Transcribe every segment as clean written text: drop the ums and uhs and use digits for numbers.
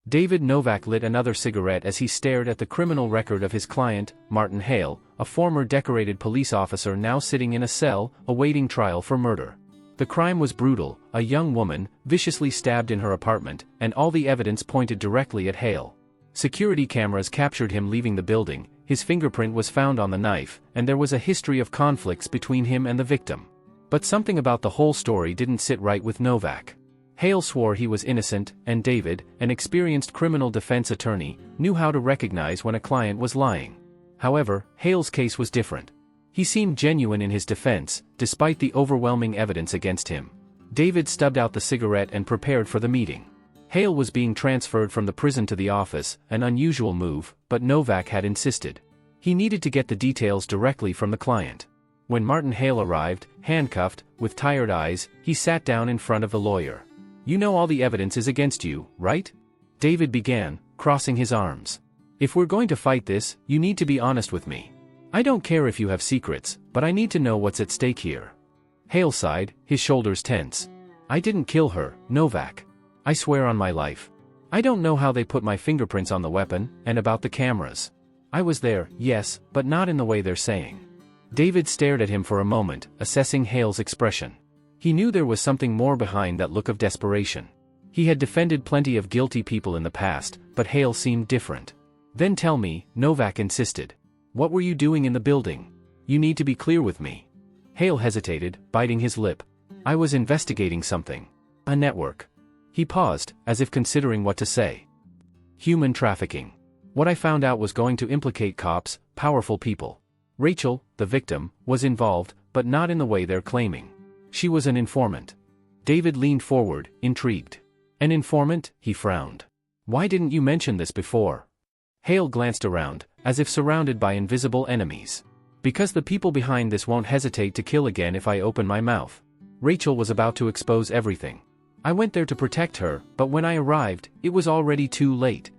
David Novak lit another cigarette as he stared at the criminal record of his client, Martin Hale, a former decorated police officer now sitting in a cell, awaiting trial for murder. The crime was brutal, a young woman, viciously stabbed in her apartment, and all the evidence pointed directly at Hale. Security cameras captured him leaving the building, his fingerprint was found on the knife, and there was a history of conflicts between him and the victim. But something about the whole story didn't sit right with Novak. Hale swore he was innocent, and David, an experienced criminal defense attorney, knew how to recognize when a client was lying. However, Hale's case was different. He seemed genuine in his defense, despite the overwhelming evidence against him. David stubbed out the cigarette and prepared for the meeting. Hale was being transferred from the prison to the office, an unusual move, but Novak had insisted. He needed to get the details directly from the client. When Martin Hale arrived, handcuffed, with tired eyes, he sat down in front of the lawyer. "You know all the evidence is against you, right?" David began, crossing his arms. "If we're going to fight this, you need to be honest with me. I don't care if you have secrets, but I need to know what's at stake here." Hale sighed, his shoulders tense. "I didn't kill her, Novak. I swear on my life. I don't know how they put my fingerprints on the weapon, and about the cameras. I was there, yes, but not in the way they're saying." David stared at him for a moment, assessing Hale's expression. He knew there was something more behind that look of desperation. He had defended plenty of guilty people in the past, but Hale seemed different. "Then tell me," Novak insisted. "What were you doing in the building? You need to be clear with me." Hale hesitated, biting his lip. "I was investigating something. A network." He paused, as if considering what to say. "Human trafficking. What I found out was going to implicate cops, powerful people. Rachel, the victim, was involved, but not in the way they're claiming. She was an informant." David leaned forward, intrigued. "An informant?" He frowned. "Why didn't you mention this before?" Hale glanced around, as if surrounded by invisible enemies. "Because the people behind this won't hesitate to kill again if I open my mouth. Rachel was about to expose everything. I went there to protect her, but when I arrived, it was already too late."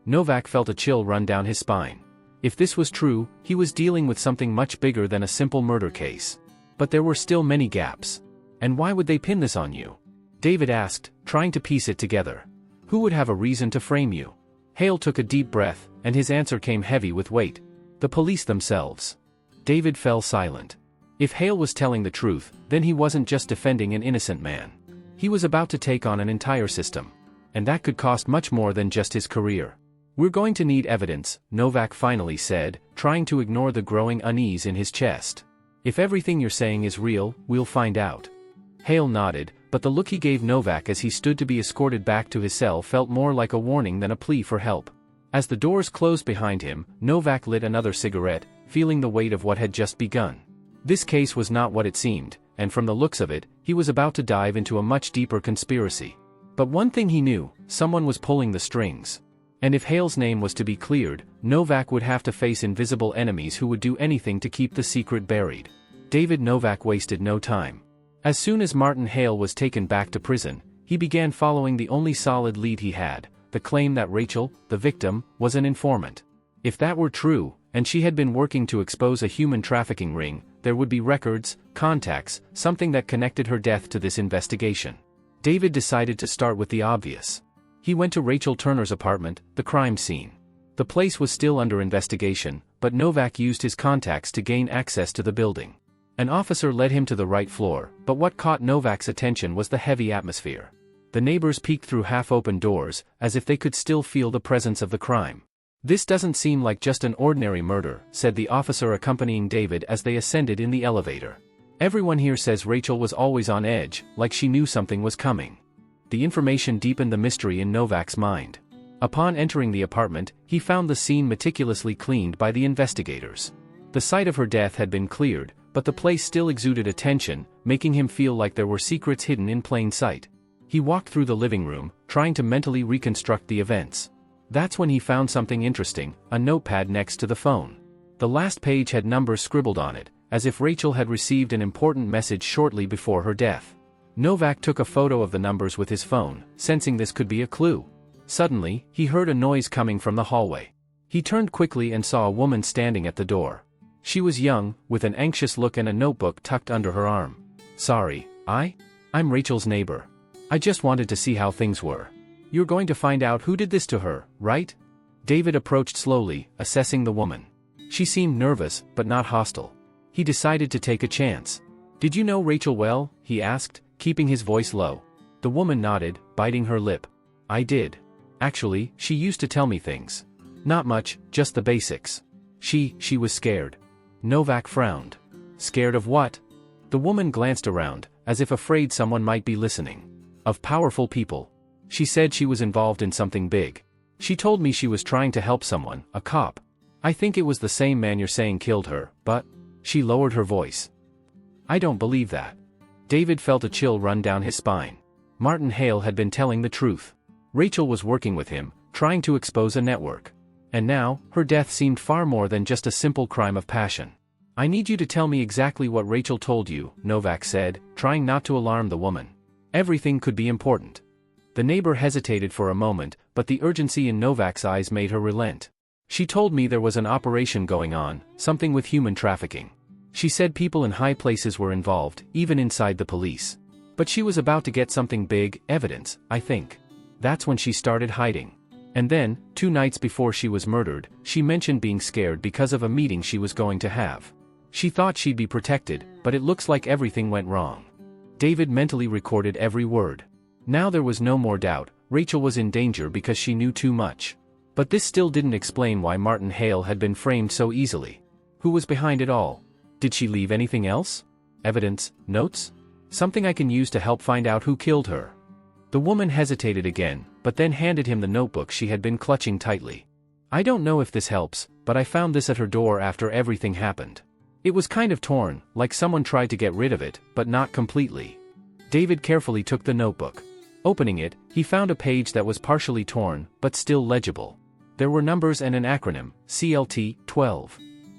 Novak felt a chill run down his spine. If this was true, he was dealing with something much bigger than a simple murder case. But there were still many gaps. "And why would they pin this on you?" David asked, trying to piece it together. "Who would have a reason to frame you?" Hale took a deep breath, and his answer came heavy with weight. "The police themselves." David fell silent. If Hale was telling the truth, then he wasn't just defending an innocent man. He was about to take on an entire system. And that could cost much more than just his career. "We're going to need evidence," Novak finally said, trying to ignore the growing unease in his chest. "If everything you're saying is real, we'll find out." Hale nodded, but the look he gave Novak as he stood to be escorted back to his cell felt more like a warning than a plea for help. As the doors closed behind him, Novak lit another cigarette, feeling the weight of what had just begun. This case was not what it seemed, and from the looks of it, he was about to dive into a much deeper conspiracy. But one thing he knew, someone was pulling the strings. And if Hale's name was to be cleared, Novak would have to face invisible enemies who would do anything to keep the secret buried. David Novak wasted no time. As soon as Martin Hale was taken back to prison, he began following the only solid lead he had, the claim that Rachel, the victim, was an informant. If that were true, and she had been working to expose a human trafficking ring, there would be records, contacts, something that connected her death to this investigation. David decided to start with the obvious. He went to Rachel Turner's apartment, the crime scene. The place was still under investigation, but Novak used his contacts to gain access to the building. An officer led him to the right floor, but what caught Novak's attention was the heavy atmosphere. The neighbors peeked through half-open doors, as if they could still feel the presence of the crime. "This doesn't seem like just an ordinary murder," said the officer accompanying David as they ascended in the elevator. "Everyone here says Rachel was always on edge, like she knew something was coming." The information deepened the mystery in Novak's mind. Upon entering the apartment, he found the scene meticulously cleaned by the investigators. The site of her death had been cleared, but the place still exuded attention, making him feel like there were secrets hidden in plain sight. He walked through the living room, trying to mentally reconstruct the events. That's when he found something interesting, a notepad next to the phone. The last page had numbers scribbled on it, as if Rachel had received an important message shortly before her death. Novak took a photo of the numbers with his phone, sensing this could be a clue. Suddenly, he heard a noise coming from the hallway. He turned quickly and saw a woman standing at the door. She was young, with an anxious look and a notebook tucked under her arm. "Sorry, I'm Rachel's neighbor. I just wanted to see how things were." You're going to find out who did this to her, right? David approached slowly, assessing the woman. She seemed nervous, but not hostile. He decided to take a chance. Did you know Rachel well? He asked, keeping his voice low. The woman nodded, biting her lip. I did. Actually, she used to tell me things. Not much, just the basics. She was scared. Novak frowned. Scared of what? The woman glanced around, as if afraid someone might be listening. Of powerful people. She said she was involved in something big. She told me she was trying to help someone, a cop. I think it was the same man you're saying killed her, but... She lowered her voice. I don't believe that. David felt a chill run down his spine. Martin Hale had been telling the truth. Rachel was working with him, trying to expose a network. And now, her death seemed far more than just a simple crime of passion. I need you to tell me exactly what Rachel told you, Novak said, trying not to alarm the woman. Everything could be important. The neighbor hesitated for a moment, but the urgency in Novak's eyes made her relent. She told me there was an operation going on, something with human trafficking. She said people in high places were involved, even inside the police. But she was about to get something big, evidence, I think. That's when she started hiding. And then, 2 nights before she was murdered, she mentioned being scared because of a meeting she was going to have. She thought she'd be protected, but it looks like everything went wrong. David mentally recorded every word. Now there was no more doubt, Rachel was in danger because she knew too much. But this still didn't explain why Martin Hale had been framed so easily. Who was behind it all? Did she leave anything else? Evidence, notes? Something I can use to help find out who killed her. The woman hesitated again, but then handed him the notebook she had been clutching tightly. I don't know if this helps, but I found this at her door after everything happened. It was kind of torn, like someone tried to get rid of it, but not completely. David carefully took the notebook. Opening it, he found a page that was partially torn, but still legible. There were numbers and an acronym, CLT 12.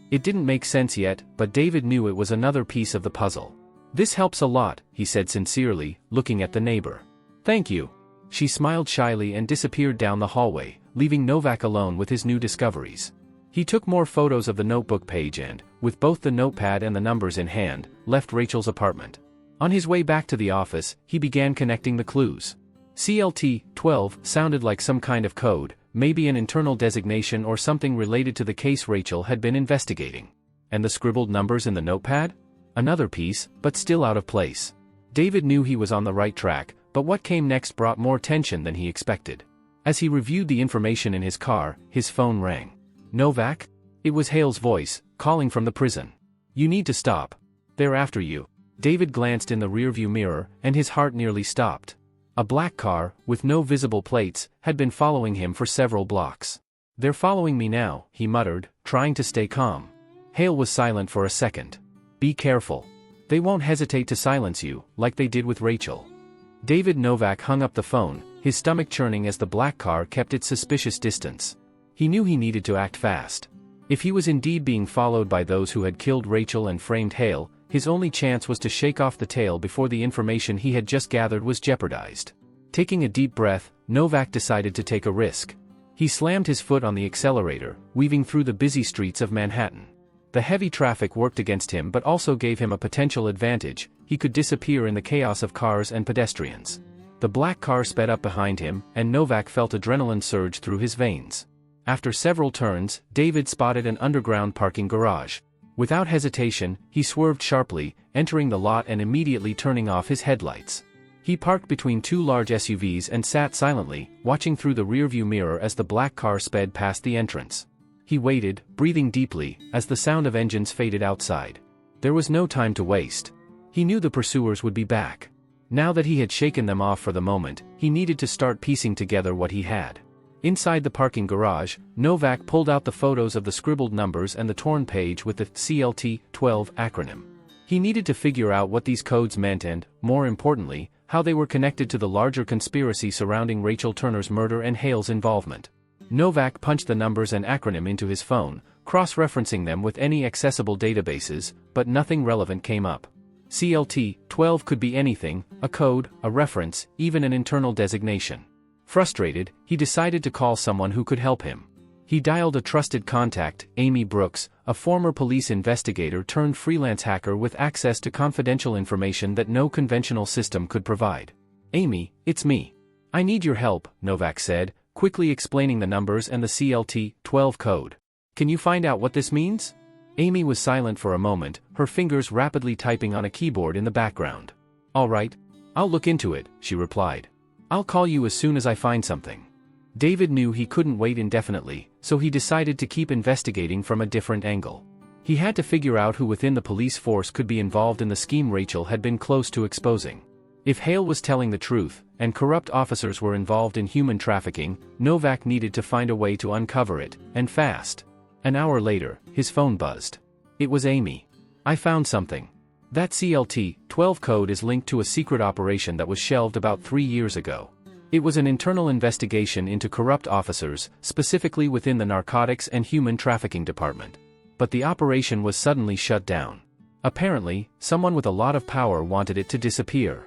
It didn't make sense yet, but David knew it was another piece of the puzzle. This helps a lot, he said sincerely, looking at the neighbor. Thank you. She smiled shyly and disappeared down the hallway, leaving Novak alone with his new discoveries. He took more photos of the notebook page and, with both the notepad and the numbers in hand, left Rachel's apartment. On his way back to the office, he began connecting the clues. CLT 12 sounded like some kind of code, maybe an internal designation or something related to the case Rachel had been investigating. And the scribbled numbers in the notepad? Another piece, but still out of place. David knew he was on the right track, but what came next brought more tension than he expected. As he reviewed the information in his car, his phone rang. Novak? It was Hale's voice, calling from the prison. You need to stop. They're after you. David glanced in the rearview mirror, and his heart nearly stopped. A black car, with no visible plates, had been following him for several blocks. They're following me now, he muttered, trying to stay calm. Hale was silent for a second. Be careful. They won't hesitate to silence you, like they did with Rachel. David Novak hung up the phone, his stomach churning as the black car kept its suspicious distance. He knew he needed to act fast. If he was indeed being followed by those who had killed Rachel and framed Hale, his only chance was to shake off the tail before the information he had just gathered was jeopardized. Taking a deep breath, Novak decided to take a risk. He slammed his foot on the accelerator, weaving through the busy streets of Manhattan. The heavy traffic worked against him but also gave him a potential advantage. He could disappear in the chaos of cars and pedestrians. The black car sped up behind him, and Novak felt adrenaline surge through his veins. After several turns, David spotted an underground parking garage. Without hesitation, he swerved sharply, entering the lot and immediately turning off his headlights. He parked between 2 large SUVs and sat silently, watching through the rearview mirror as the black car sped past the entrance. He waited, breathing deeply, as the sound of engines faded outside. There was no time to waste. He knew the pursuers would be back. Now that he had shaken them off for the moment, he needed to start piecing together what he had. Inside the parking garage, Novak pulled out the photos of the scribbled numbers and the torn page with the CLT 12 acronym. He needed to figure out what these codes meant and, more importantly, how they were connected to the larger conspiracy surrounding Rachel Turner's murder and Hale's involvement. Novak punched the numbers and acronym into his phone, cross-referencing them with any accessible databases, but nothing relevant came up. CLT 12 could be anything, a code, a reference, even an internal designation. Frustrated, he decided to call someone who could help him. He dialed a trusted contact, Amy Brooks, a former police investigator turned freelance hacker with access to confidential information that no conventional system could provide. Amy, it's me. I need your help, Novak said, quickly explaining the numbers and the CLT-12 code. Can you find out what this means? Amy was silent for a moment, her fingers rapidly typing on a keyboard in the background. All right. I'll look into it, she replied. I'll call you as soon as I find something. David knew he couldn't wait indefinitely, so he decided to keep investigating from a different angle. He had to figure out who within the police force could be involved in the scheme Rachel had been close to exposing. If Hale was telling the truth, and corrupt officers were involved in human trafficking, Novak needed to find a way to uncover it, and fast. An hour later, his phone buzzed. It was Amy. I found something. That CLT-12 code is linked to a secret operation that was shelved about 3 years ago. It was an internal investigation into corrupt officers, specifically within the Narcotics and Human Trafficking Department. But the operation was suddenly shut down. Apparently, someone with a lot of power wanted it to disappear.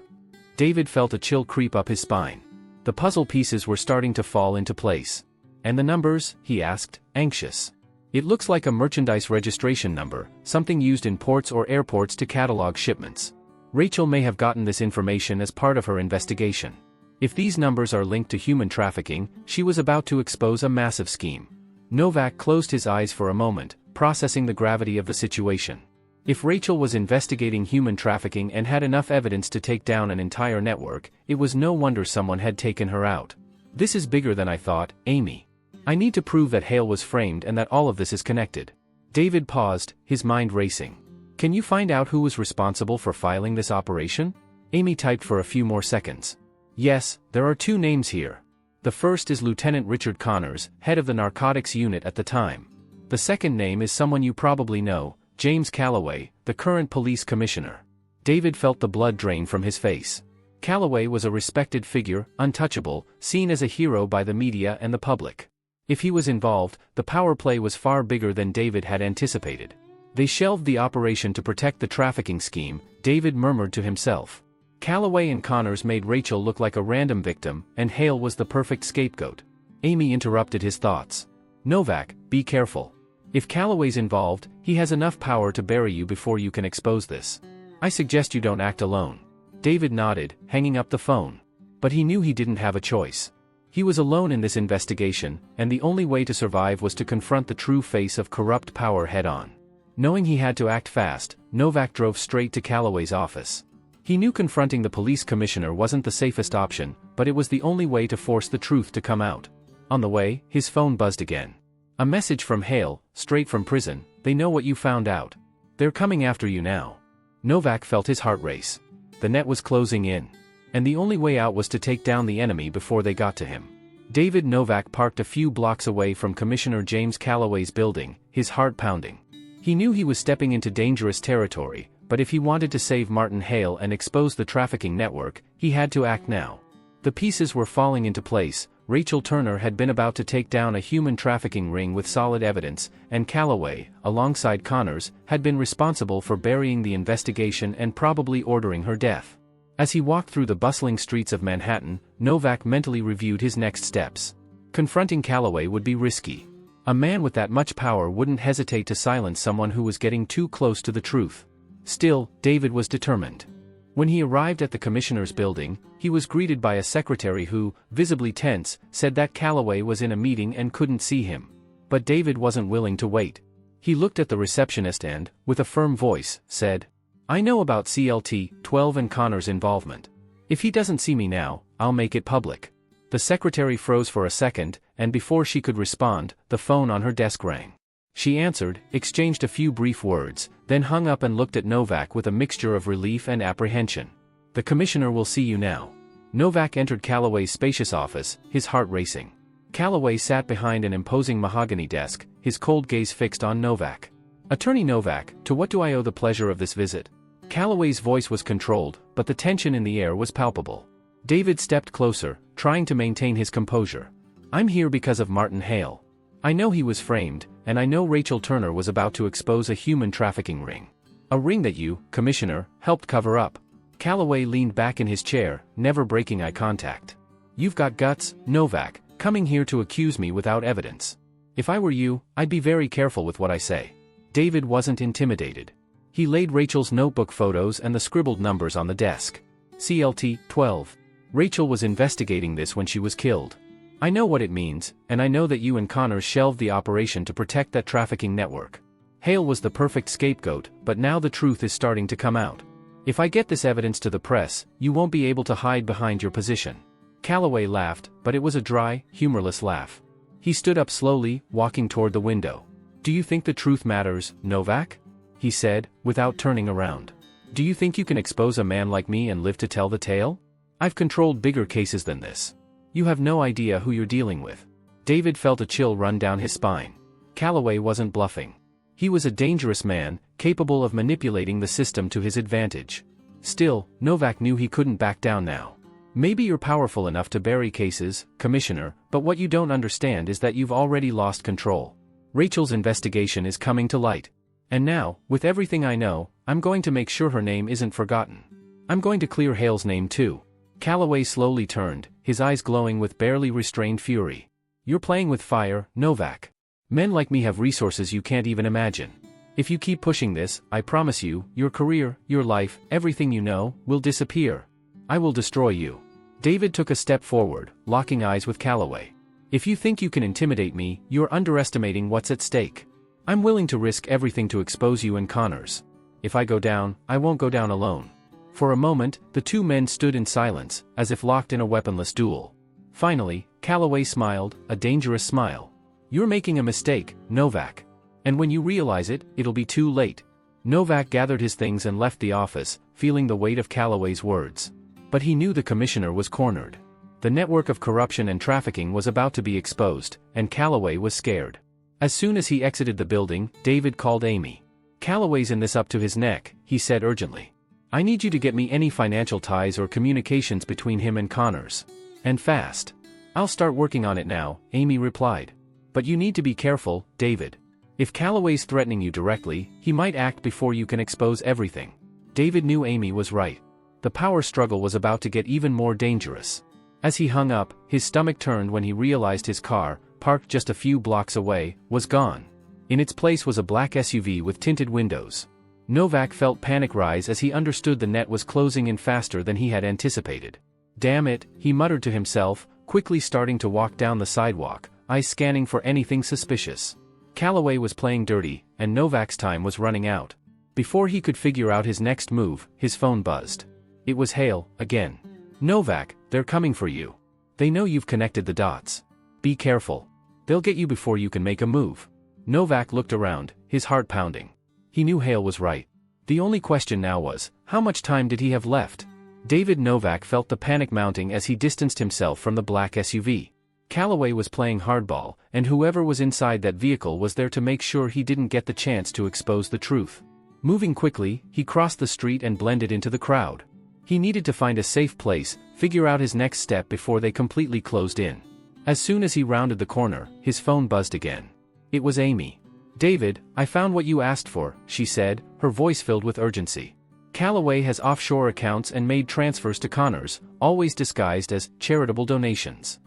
David felt a chill creep up his spine. The puzzle pieces were starting to fall into place. And the numbers? He asked, anxious. It looks like a merchandise registration number, something used in ports or airports to catalog shipments. Rachel may have gotten this information as part of her investigation. If these numbers are linked to human trafficking, she was about to expose a massive scheme. Novak closed his eyes for a moment, processing the gravity of the situation. If Rachel was investigating human trafficking and had enough evidence to take down an entire network, it was no wonder someone had taken her out. This is bigger than I thought, Amy. I need to prove that Hale was framed and that all of this is connected. David paused, his mind racing. Can you find out who was responsible for filing this operation? Amy typed for a few more seconds. Yes, there are 2 names here. The first is Lieutenant Richard Connors, head of the narcotics unit at the time. The second name is someone you probably know, James Calloway, the current police commissioner. David felt the blood drain from his face. Calloway was a respected figure, untouchable, seen as a hero by the media and the public. If he was involved, the power play was far bigger than David had anticipated. They shelved the operation to protect the trafficking scheme, David murmured to himself. Calloway and Connors made Rachel look like a random victim, and Hale was the perfect scapegoat. Amy interrupted his thoughts. Novak, be careful. If Calloway's involved, he has enough power to bury you before you can expose this. I suggest you don't act alone. David nodded, hanging up the phone. But he knew he didn't have a choice. He was alone in this investigation, and the only way to survive was to confront the true face of corrupt power head-on. Knowing he had to act fast, Novak drove straight to Calloway's office. He knew confronting the police commissioner wasn't the safest option, but it was the only way to force the truth to come out. On the way, his phone buzzed again. A message from Hale, straight from prison. They know what you found out. They're coming after you now. Novak felt his heart race. The net was closing in. And the only way out was to take down the enemy before they got to him. David Novak parked a few blocks away from Commissioner James Calloway's building, his heart pounding. He knew he was stepping into dangerous territory, but if he wanted to save Martin Hale and expose the trafficking network, he had to act now. The pieces were falling into place. Rachel Turner had been about to take down a human trafficking ring with solid evidence, and Calloway, alongside Connors, had been responsible for burying the investigation and probably ordering her death. As he walked through the bustling streets of Manhattan, Novak mentally reviewed his next steps. Confronting Calloway would be risky. A man with that much power wouldn't hesitate to silence someone who was getting too close to the truth. Still, David was determined. When he arrived at the commissioner's building, he was greeted by a secretary who, visibly tense, said that Calloway was in a meeting and couldn't see him. But David wasn't willing to wait. He looked at the receptionist and, with a firm voice, said, I know about CLT-12 and Connor's involvement. If he doesn't see me now, I'll make it public. The secretary froze for a second, and before she could respond, the phone on her desk rang. She answered, exchanged a few brief words, then hung up and looked at Novak with a mixture of relief and apprehension. The commissioner will see you now. Novak entered Calloway's spacious office, his heart racing. Calloway sat behind an imposing mahogany desk, his cold gaze fixed on Novak. Attorney Novak, to what do I owe the pleasure of this visit? Calloway's voice was controlled, but the tension in the air was palpable. David stepped closer, trying to maintain his composure. I'm here because of Martin Hale. I know he was framed, and I know Rachel Turner was about to expose a human trafficking ring. A ring that you, Commissioner, helped cover up. Calloway leaned back in his chair, never breaking eye contact. You've got guts, Novak, coming here to accuse me without evidence. If I were you, I'd be very careful with what I say. David wasn't intimidated. He laid Rachel's notebook photos and the scribbled numbers on the desk. CLT-12. Rachel was investigating this when she was killed. I know what it means, and I know that you and Connors shelved the operation to protect that trafficking network. Hale was the perfect scapegoat, but now the truth is starting to come out. If I get this evidence to the press, you won't be able to hide behind your position." Calloway laughed, but it was a dry, humorless laugh. He stood up slowly, walking toward the window. "Do you think the truth matters, Novak?" he said, without turning around. "Do you think you can expose a man like me and live to tell the tale? I've controlled bigger cases than this. You have no idea who you're dealing with." David felt a chill run down his spine. Calloway wasn't bluffing. He was a dangerous man, capable of manipulating the system to his advantage. Still, Novak knew he couldn't back down now. "Maybe you're powerful enough to bury cases, Commissioner, but what you don't understand is that you've already lost control. Rachel's investigation is coming to light. And now, with everything I know, I'm going to make sure her name isn't forgotten. I'm going to clear Hale's name too." Calloway slowly turned, his eyes glowing with barely restrained fury. "You're playing with fire, Novak. Men like me have resources you can't even imagine. If you keep pushing this, I promise you, your career, your life, everything you know, will disappear. I will destroy you." David took a step forward, locking eyes with Calloway. "If you think you can intimidate me, you're underestimating what's at stake. I'm willing to risk everything to expose you and Connors. If I go down, I won't go down alone." For a moment, the two men stood in silence, as if locked in a weaponless duel. Finally, Calloway smiled, a dangerous smile. "You're making a mistake, Novak. And when you realize it, it'll be too late." Novak gathered his things and left the office, feeling the weight of Calloway's words. But he knew the commissioner was cornered. The network of corruption and trafficking was about to be exposed, and Calloway was scared. As soon as he exited the building, David called Amy. "Calloway's in this up to his neck," he said urgently. "I need you to get me any financial ties or communications between him and Connors. And fast." "I'll start working on it now," Amy replied. "But you need to be careful, David. If Calloway's threatening you directly, he might act before you can expose everything." David knew Amy was right. The power struggle was about to get even more dangerous. As he hung up, his stomach turned when he realized his car, parked just a few blocks away, was gone. In its place was a black SUV with tinted windows. Novak felt panic rise as he understood the net was closing in faster than he had anticipated. "Damn it," he muttered to himself, quickly starting to walk down the sidewalk, eyes scanning for anything suspicious. Calloway was playing dirty, and Novak's time was running out. Before he could figure out his next move, his phone buzzed. It was Hale, again. "Novak, they're coming for you. They know you've connected the dots. Be careful. They'll get you before you can make a move." Novak looked around, his heart pounding. He knew Hale was right. The only question now was, how much time did he have left? David Novak felt the panic mounting as he distanced himself from the black SUV. Calloway was playing hardball, and whoever was inside that vehicle was there to make sure he didn't get the chance to expose the truth. Moving quickly, he crossed the street and blended into the crowd. He needed to find a safe place, figure out his next step before they completely closed in. As soon as he rounded the corner, his phone buzzed again. It was Amy. "David, I found what you asked for," she said, her voice filled with urgency. "Calloway has offshore accounts and made transfers to Connors, always disguised as charitable donations.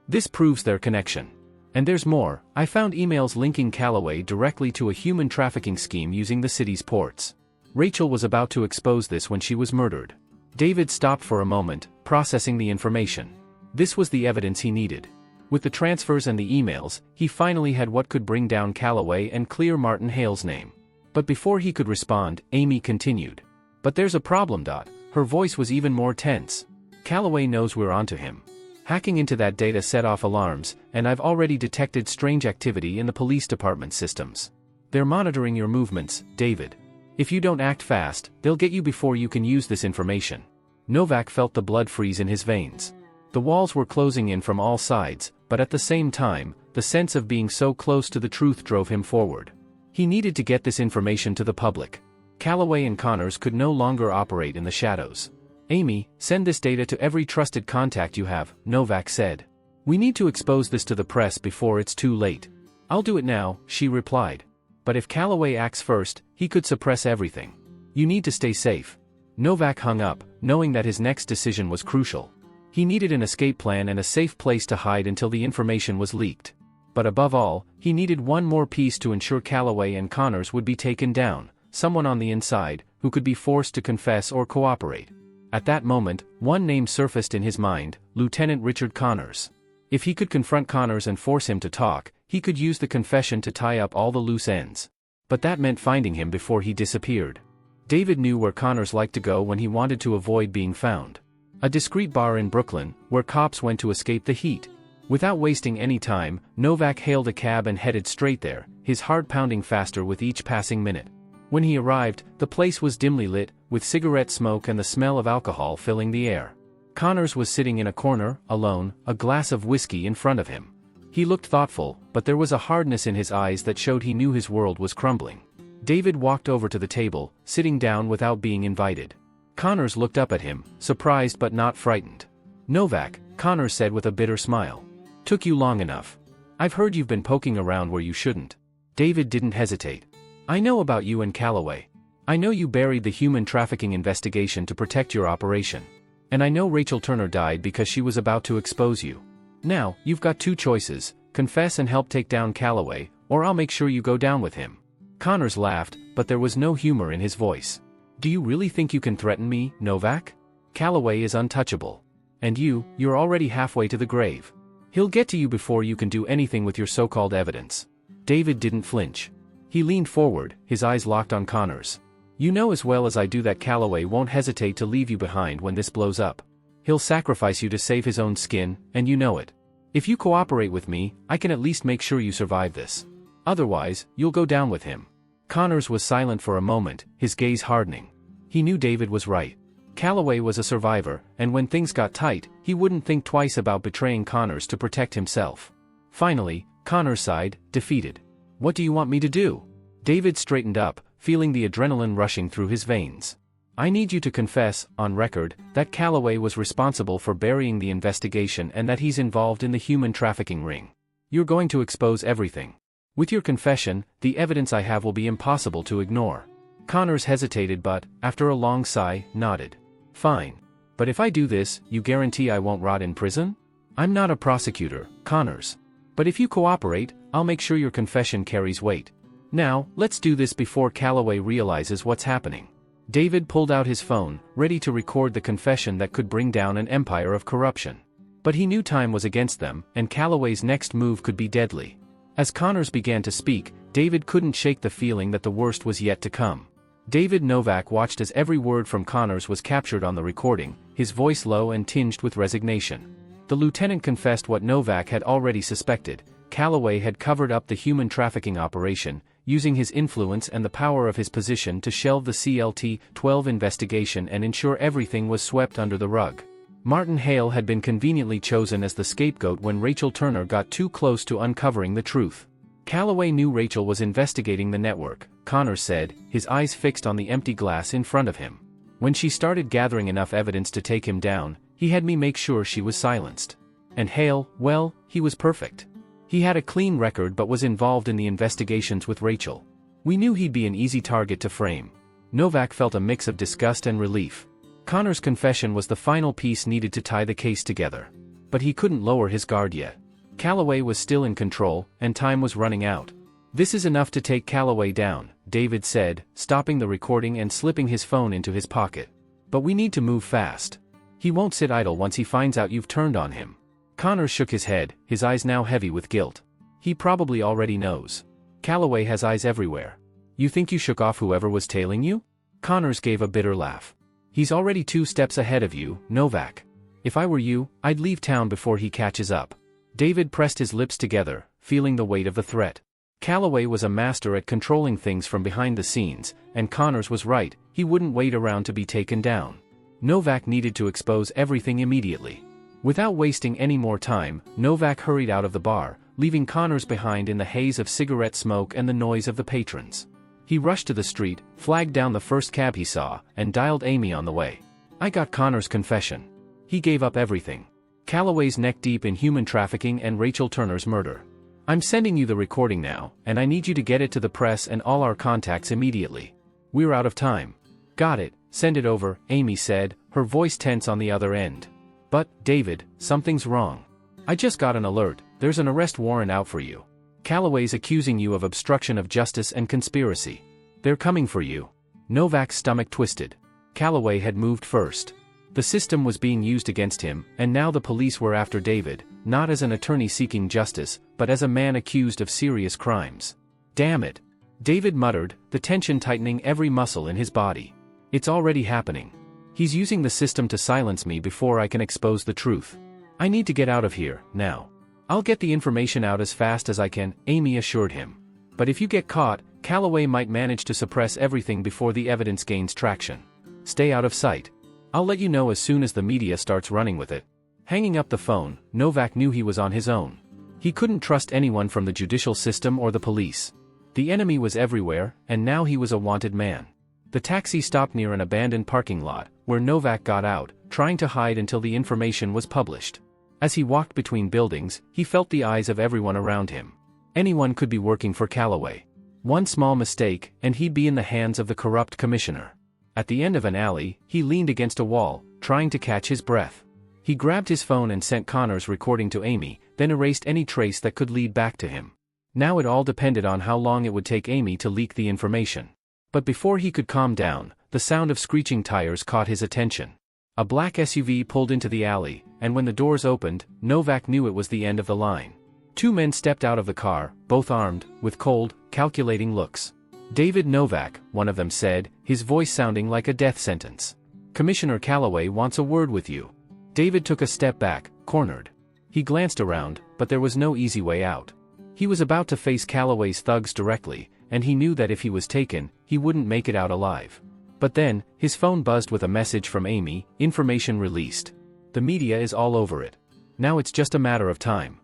This proves their connection. And there's more, I found emails linking Calloway directly to a human trafficking scheme using the city's ports. Rachel was about to expose this when she was murdered." David stopped for a moment, processing the information. This was the evidence he needed. With the transfers and the emails, he finally had what could bring down Calloway and clear Martin Hale's name. But before he could respond, Amy continued. "But there's a problem, Dot." Her voice was even more tense. "Calloway knows we're onto him. Hacking into that data set off alarms, and I've already detected strange activity in the police department systems. They're monitoring your movements, David. If you don't act fast, they'll get you before you can use this information." Novak felt the blood freeze in his veins. The walls were closing in from all sides, but at the same time, the sense of being so close to the truth drove him forward. He needed to get this information to the public. Calloway and Connors could no longer operate in the shadows. "Amy, send this data to every trusted contact you have," Novak said. "We need to expose this to the press before it's too late." "I'll do it now," she replied. "But if Calloway acts first, he could suppress everything. You need to stay safe." Novak hung up, knowing that his next decision was crucial. He needed an escape plan and a safe place to hide until the information was leaked. But above all, he needed one more piece to ensure Calloway and Connors would be taken down, someone on the inside, who could be forced to confess or cooperate. At that moment, one name surfaced in his mind: Lieutenant Richard Connors. If he could confront Connors and force him to talk, he could use the confession to tie up all the loose ends. But that meant finding him before he disappeared. David knew where Connors liked to go when he wanted to avoid being found. A discreet bar in Brooklyn, where cops went to escape the heat. Without wasting any time, Novak hailed a cab and headed straight there, his heart pounding faster with each passing minute. When he arrived, the place was dimly lit, with cigarette smoke and the smell of alcohol filling the air. Connors was sitting in a corner, alone, a glass of whiskey in front of him. He looked thoughtful, but there was a hardness in his eyes that showed he knew his world was crumbling. David walked over to the table, sitting down without being invited. Connors looked up at him, surprised but not frightened. "Novak," Connors said with a bitter smile. "Took you long enough. I've heard you've been poking around where you shouldn't." David didn't hesitate. "I know about you and Calloway. I know you buried the human trafficking investigation to protect your operation. And I know Rachel Turner died because she was about to expose you. Now, you've got two choices: confess and help take down Calloway, or I'll make sure you go down with him." Connors laughed, but there was no humor in his voice. "Do you really think you can threaten me, Novak? Calloway is untouchable. And you're already halfway to the grave. He'll get to you before you can do anything with your so-called evidence." David didn't flinch. He leaned forward, his eyes locked on Connors. "You know as well as I do that Calloway won't hesitate to leave you behind when this blows up. He'll sacrifice you to save his own skin, and you know it. If you cooperate with me, I can at least make sure you survive this. Otherwise, you'll go down with him." Connors was silent for a moment, his gaze hardening. He knew David was right. Calloway was a survivor, and when things got tight, he wouldn't think twice about betraying Connors to protect himself. Finally, Connors sighed, defeated. "What do you want me to do?" David straightened up, feeling the adrenaline rushing through his veins. "I need you to confess, on record, that Calloway was responsible for burying the investigation and that he's involved in the human trafficking ring. You're going to expose everything. With your confession, the evidence I have will be impossible to ignore." Connors hesitated but, after a long sigh, nodded. "Fine. But if I do this, you guarantee I won't rot in prison?" "I'm not a prosecutor, Connors. But if you cooperate, I'll make sure your confession carries weight. Now, let's do this before Calloway realizes what's happening." David pulled out his phone, ready to record the confession that could bring down an empire of corruption. But he knew time was against them, and Calloway's next move could be deadly. As Connors began to speak, David couldn't shake the feeling that the worst was yet to come. David Novak watched as every word from Connors was captured on the recording, his voice low and tinged with resignation. The lieutenant confessed what Novak had already suspected: Calloway had covered up the human trafficking operation, using his influence and the power of his position to shelve the CLT-12 investigation and ensure everything was swept under the rug. Martin Hale had been conveniently chosen as the scapegoat when Rachel Turner got too close to uncovering the truth. Calloway knew Rachel was investigating the network, Connors said, his eyes fixed on the empty glass in front of him. "When she started gathering enough evidence to take him down, he had me make sure she was silenced. And Hale, well, he was perfect. He had a clean record but was involved in the investigations with Rachel. We knew he'd be an easy target to frame." Novak felt a mix of disgust and relief. Connors' confession was the final piece needed to tie the case together. But he couldn't lower his guard yet. Calloway was still in control, and time was running out. "This is enough to take Calloway down," David said, stopping the recording and slipping his phone into his pocket. "But we need to move fast. He won't sit idle once he finds out you've turned on him." Connors shook his head, his eyes now heavy with guilt. "He probably already knows. Calloway has eyes everywhere. You think you shook off whoever was tailing you?" Connors gave a bitter laugh. "He's already 2 steps ahead of you, Novak. If I were you, I'd leave town before he catches up." David pressed his lips together, feeling the weight of the threat. Calloway was a master at controlling things from behind the scenes, and Connors was right, he wouldn't wait around to be taken down. Novak needed to expose everything immediately. Without wasting any more time, Novak hurried out of the bar, leaving Connors behind in the haze of cigarette smoke and the noise of the patrons. He rushed to the street, flagged down the first cab he saw, and dialed Amy on the way. "I got Connors' confession. He gave up everything. Calloway's neck deep in human trafficking and Rachel Turner's murder. I'm sending you the recording now, and I need you to get it to the press and all our contacts immediately. We're out of time." "Got it, send it over," Amy said, her voice tense on the other end. "But, David, something's wrong. I just got an alert, there's an arrest warrant out for you. Calloway's accusing you of obstruction of justice and conspiracy. They're coming for you." Novak's stomach twisted. Calloway had moved first. The system was being used against him, and now the police were after David, not as an attorney seeking justice, but as a man accused of serious crimes. Damn it! David muttered, the tension tightening every muscle in his body. It's already happening. He's using the system to silence me before I can expose the truth. I need to get out of here, now. I'll get the information out as fast as I can, Amy assured him. But if you get caught, Calloway might manage to suppress everything before the evidence gains traction. Stay out of sight. I'll let you know as soon as the media starts running with it. Hanging up the phone, Novak knew he was on his own. He couldn't trust anyone from the judicial system or the police. The enemy was everywhere, and now he was a wanted man. The taxi stopped near an abandoned parking lot, where Novak got out, trying to hide until the information was published. As he walked between buildings, he felt the eyes of everyone around him. Anyone could be working for Calloway. One small mistake, and he'd be in the hands of the corrupt commissioner. At the end of an alley, he leaned against a wall, trying to catch his breath. He grabbed his phone and sent Connor's recording to Amy, then erased any trace that could lead back to him. Now it all depended on how long it would take Amy to leak the information. But before he could calm down, the sound of screeching tires caught his attention. A black SUV pulled into the alley, and when the doors opened, Novak knew it was the end of the line. Two men stepped out of the car, both armed, with cold, calculating looks. David Novak, one of them said, his voice sounding like a death sentence. Commissioner Calloway wants a word with you. David took a step back, cornered. He glanced around, but there was no easy way out. He was about to face Calloway's thugs directly, and he knew that if he was taken, he wouldn't make it out alive. But then, his phone buzzed with a message from Amy, information released. The media is all over it. Now it's just a matter of time.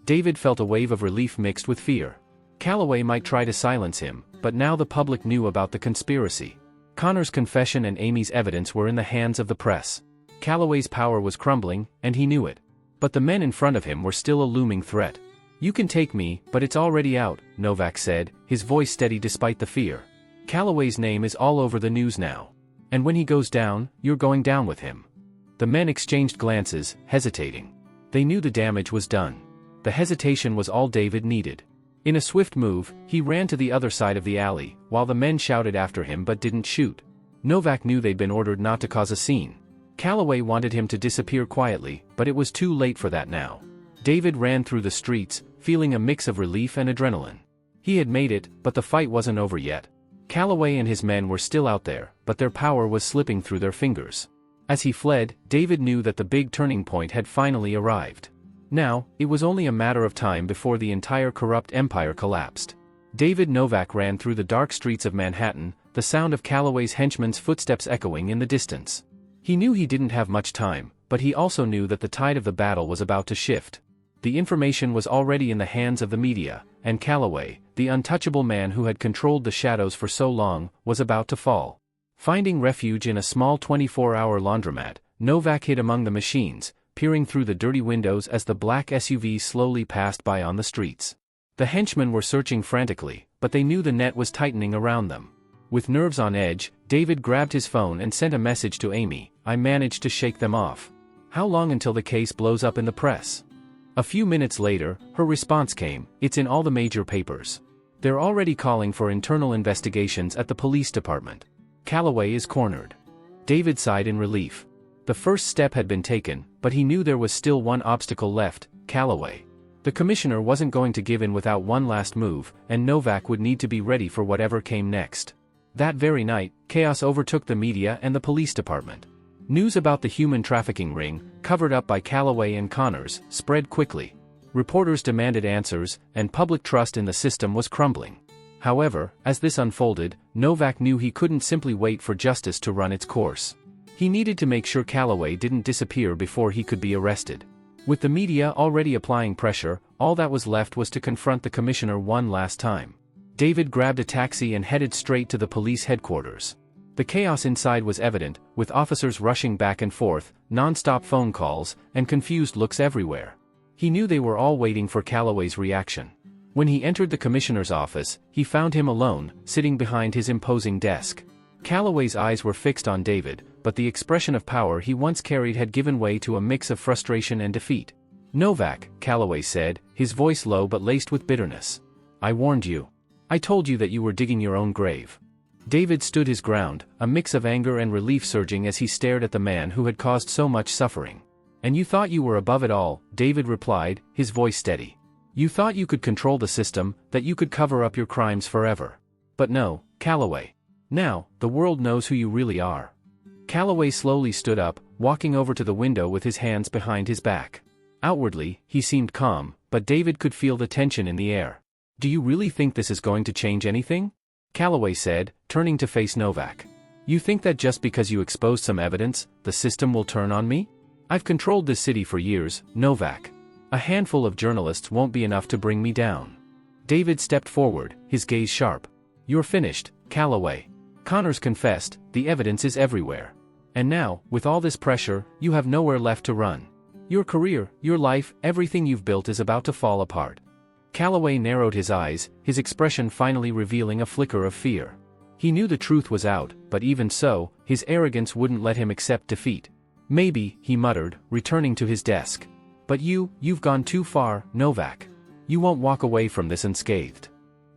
David felt a wave of relief mixed with fear. Calloway might try to silence him, but now the public knew about the conspiracy. Connor's confession and Amy's evidence were in the hands of the press. Calloway's power was crumbling, and he knew it. But the men in front of him were still a looming threat. You can take me, but it's already out, Novak said, his voice steady despite the fear. Calloway's name is all over the news now. And when he goes down, you're going down with him. The men exchanged glances, hesitating. They knew the damage was done. The hesitation was all David needed. In a swift move, he ran to the other side of the alley, while the men shouted after him but didn't shoot. Novak knew they'd been ordered not to cause a scene. Calloway wanted him to disappear quietly, but it was too late for that now. David ran through the streets, feeling a mix of relief and adrenaline. He had made it, but the fight wasn't over yet. Calloway and his men were still out there, but their power was slipping through their fingers. As he fled, David knew that the big turning point had finally arrived. Now, it was only a matter of time before the entire corrupt empire collapsed. David Novak ran through the dark streets of Manhattan, the sound of Calloway's henchmen's footsteps echoing in the distance. He knew he didn't have much time, but he also knew that the tide of the battle was about to shift. The information was already in the hands of the media, and Calloway, the untouchable man who had controlled the shadows for so long, was about to fall. Finding refuge in a small 24-hour laundromat, Novak hid among the machines, peering through the dirty windows as the black SUV slowly passed by on the streets. The henchmen were searching frantically, but they knew the net was tightening around them. With nerves on edge, David grabbed his phone and sent a message to Amy, I managed to shake them off. How long until the case blows up in the press? A few minutes later, her response came, it's in all the major papers. They're already calling for internal investigations at the police department. Calloway is cornered. David sighed in relief. The first step had been taken, but he knew there was still one obstacle left, Calloway. The commissioner wasn't going to give in without one last move, and Novak would need to be ready for whatever came next. That very night, chaos overtook the media and the police department. News about the human trafficking ring, covered up by Calloway and Connors, spread quickly. Reporters demanded answers, and public trust in the system was crumbling. However, as this unfolded, Novak knew he couldn't simply wait for justice to run its course. He needed to make sure Calloway didn't disappear before he could be arrested. With the media already applying pressure, all that was left was to confront the commissioner one last time. David grabbed a taxi and headed straight to the police headquarters. The chaos inside was evident, with officers rushing back and forth, non-stop phone calls, and confused looks everywhere. He knew they were all waiting for Calloway's reaction. When he entered the commissioner's office, he found him alone, sitting behind his imposing desk. Calloway's eyes were fixed on David, but the expression of power he once carried had given way to a mix of frustration and defeat. Novak, Calloway said, his voice low but laced with bitterness. I warned you. I told you that you were digging your own grave. David stood his ground, a mix of anger and relief surging as he stared at the man who had caused so much suffering. "And you thought you were above it all," David replied, his voice steady. "You thought you could control the system, that you could cover up your crimes forever. But no, Calloway. Now, the world knows who you really are." Calloway slowly stood up, walking over to the window with his hands behind his back. Outwardly, he seemed calm, but David could feel the tension in the air. "Do you really think this is going to change anything?" Calloway said, turning to face Novak. "You think that just because you exposed some evidence, the system will turn on me? I've controlled this city for years, Novak. A handful of journalists won't be enough to bring me down." David stepped forward, his gaze sharp. "You're finished, Calloway. Connors confessed, the evidence is everywhere. And now, with all this pressure, you have nowhere left to run. Your career, your life, everything you've built is about to fall apart." Calloway narrowed his eyes, his expression finally revealing a flicker of fear. He knew the truth was out, but even so, his arrogance wouldn't let him accept defeat. "Maybe," he muttered, returning to his desk. "But you've gone too far, Novak. You won't walk away from this unscathed."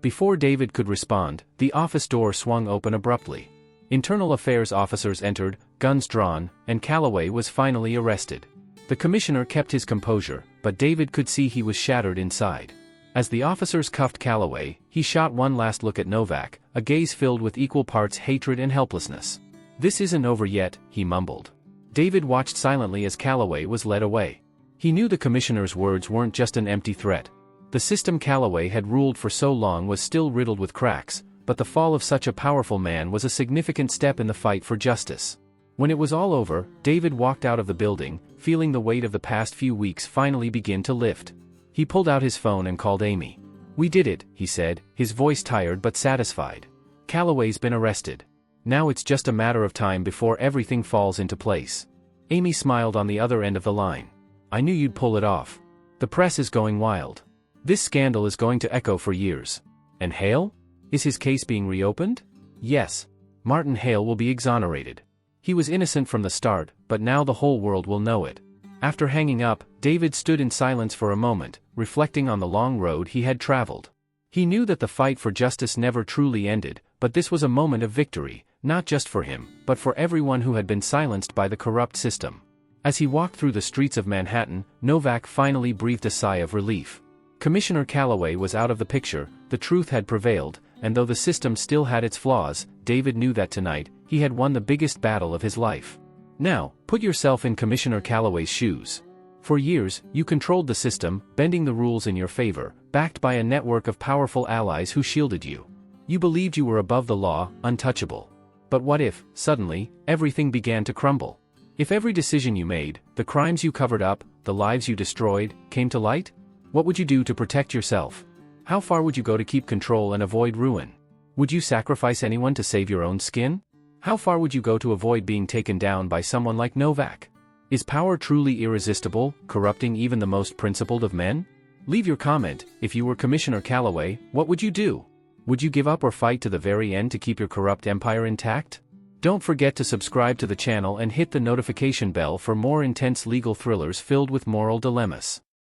Before David could respond, the office door swung open abruptly. Internal affairs officers entered, guns drawn, and Calloway was finally arrested. The commissioner kept his composure, but David could see he was shattered inside. As the officers cuffed Calloway, he shot one last look at Novak, a gaze filled with equal parts hatred and helplessness. "This isn't over yet," he mumbled. David watched silently as Calloway was led away. He knew the commissioner's words weren't just an empty threat. The system Calloway had ruled for so long was still riddled with cracks, but the fall of such a powerful man was a significant step in the fight for justice. When it was all over, David walked out of the building, feeling the weight of the past few weeks finally begin to lift. He pulled out his phone and called Amy. "We did it," he said, his voice tired but satisfied. "Calloway's been arrested. Now it's just a matter of time before everything falls into place." Amy smiled on the other end of the line. "I knew you'd pull it off. The press is going wild. This scandal is going to echo for years. And Hale? Is his case being reopened?" "Yes. Martin Hale will be exonerated. He was innocent from the start, but now the whole world will know it." After hanging up, David stood in silence for a moment, reflecting on the long road he had traveled. He knew that the fight for justice never truly ended, but this was a moment of victory, not just for him, but for everyone who had been silenced by the corrupt system. As he walked through the streets of Manhattan, Novak finally breathed a sigh of relief. Commissioner Calloway was out of the picture, the truth had prevailed, and though the system still had its flaws, David knew that tonight, he had won the biggest battle of his life. Now, put yourself in Commissioner Calloway's shoes. For years, you controlled the system, bending the rules in your favor, backed by a network of powerful allies who shielded you. You believed you were above the law, untouchable. But what if, suddenly, everything began to crumble? If every decision you made, the crimes you covered up, the lives you destroyed, came to light? What would you do to protect yourself? How far would you go to keep control and avoid ruin? Would you sacrifice anyone to save your own skin? How far would you go to avoid being taken down by someone like Novak? Is power truly irresistible, corrupting even the most principled of men? Leave your comment. If you were Commissioner Calloway, what would you do? Would you give up or fight to the very end to keep your corrupt empire intact? Don't forget to subscribe to the channel and hit the notification bell for more intense legal thrillers filled with moral dilemmas.